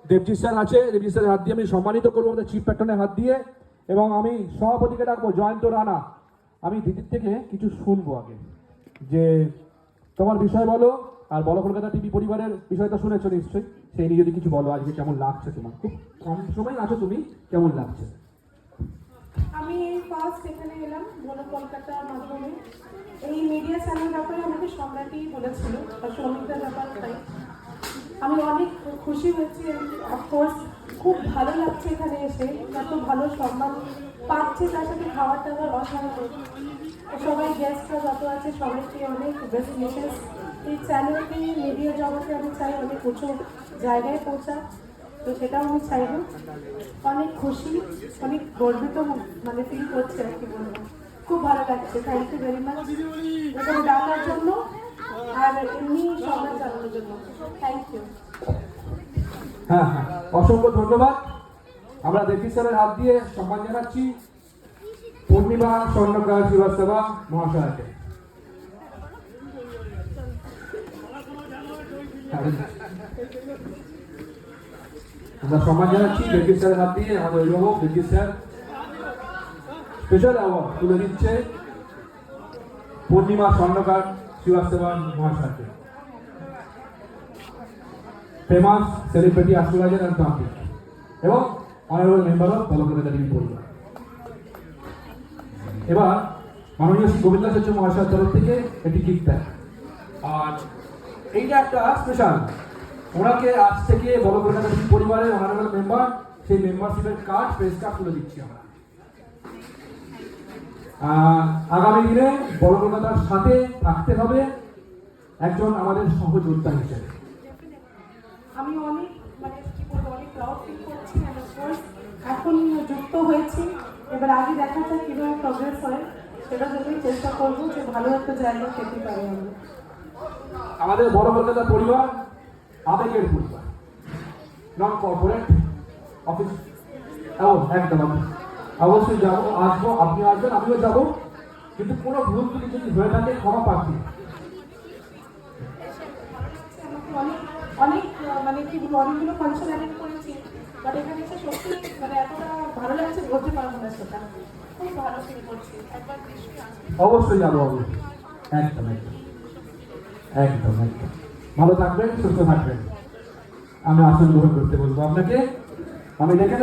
Debjit sir আছে, দেবজিৎ স্যারের হাত দিয়ে আমি সম্মানিত করবো আমাদের চিফ প্যাট্রনের হাত দিয়ে। এবং আমি সভাপতিকে ডাকবো জয়ন্ত রানা। আমি দিদির থেকে কিছু শুনবো আগে, যে তোমার বিষয় বলো, আর বলো কলকাতা টিভি পরিবারের বিষয়টা শুনেছো নিশ্চয়ই, সেই নিয়ে যদি কিছু বলো আজকে কেমন লাগছে তোমার, খুব কম সময় আছো তুমি, কেমন লাগছে? আমি এই ফার্স্ট এখানে এলাম বলো কলকাতার মাধ্যমে। এই মিডিয়া চ্যানেল ব্যাপারে আমাকে সম্রাটই বলেছিল বা শ্রমিকদের ব্যাপার, তাই আমি অনেক খুশি হয়েছি। অফকোর্স খুব ভালো লাগছে এখানে এসে, এত ভালো সম্মান পাচ্ছি, তার সাথে খাবার দাবার অসাধারণ। সবাই গেস্টরা যত আছে সবাইকে অনেক বেস্ট উইশেস। এই চ্যানেলকে মিডিয়া জগতে আমি চাই অনেক উঁচু জায়গায় পৌঁছা, তো সেটাও আমি চাইব। অনেক খুশি, অনেক গর্বিত মানে ফিল করছে আর কি বলবো, খুব ভালো লাগছে। থ্যাংক ইউ ভেরি মাচ এখানে ডাকার জন্য আর এমনি সম্মান জানানোর জন্য। Thank you. হ্যাঁ হ্যাঁ, অসংখ্য ধন্যবাদ। আমরা দেবজিৎ স্যারের হাত দিয়ে সম্মান জানাচ্ছি পূর্ণিমা স্বর্ণকার শ্রীবাস্তবা মহাশয়কে। আমরা সম্মান জানাচ্ছি দেবজিৎ স্যারের হাত দিয়ে। আমাদের অভিভাবক দেবজিৎ স্যার স্পেশাল অ্যাওয়ার্ড তুলে দিচ্ছে পূর্ণিমা স্বর্ণকার শ্রীবাস্তবা মহাশয়কে। ফেমাস সেলিব্রিটি অ্যাস্ট্রোলজার অ্যান্ড তান্ত্রিক এবং honourable member of Kolkata TV পরিবার। এবার মাননীয় শ্রী গোবিন্দাচার্য মহাশয়ের তরফ থেকে একটি গিফট দেয়, আর এইটা একটা স্পেশাল। ওনাকে আজ থেকে বড় কলকাতা টিভি পরিবারের অনারেবল মেম্বার, সেই মেম্বারশিপের কার্ড, প্রেস কার্ড তুলে দিচ্ছি আমরা। আগামী দিনে বড় কলকাতার সাথে থাকতে হবে একজন আমাদের সহযোদ্ধা হিসেবে। আমি অনেক মানে কি বলবো, অনেক প্রাউড ফিল করছি। এখন যুক্ত হয়েছি, এবার আগে দেখা যাক কীভাবে প্রগ্রেস হয়, সেটার জন্যই চেষ্টা করবো যে ভালো একটা জায়গা পেতে পারি আমরা। আমাদের বড় কলকাতা পরিবার আবেগের পরিবার, নন কর্পোরেট অফিস। একদম অবশ্যই যাবো, আসবো, আপনি আসবেন, আমিও যাবো, কিন্তু কোনো ভুল ত্রুটি যদি হয়ে থাকে ক্ষমা প্রার্থী। অনেক অনেক মানে কি বলবো, অনেকগুলো ফাংশন অ্যাটেন্ড করেছি, বাট এখানে এসে সত্যি মানে এতটা ভালো লাগছে বলতে পারবো না, সেটা খুব ভালো ফিল করছি। একবার নিশ্চয়ই আসবে। অবশ্যই যাবো, অবশ্যই, একদম একদম একদম একদম। ভালো থাকবেন, সুস্থ থাকবেন। আমি আসন গ্রহণ করতে বলবো আপনাকে। আমি দেখে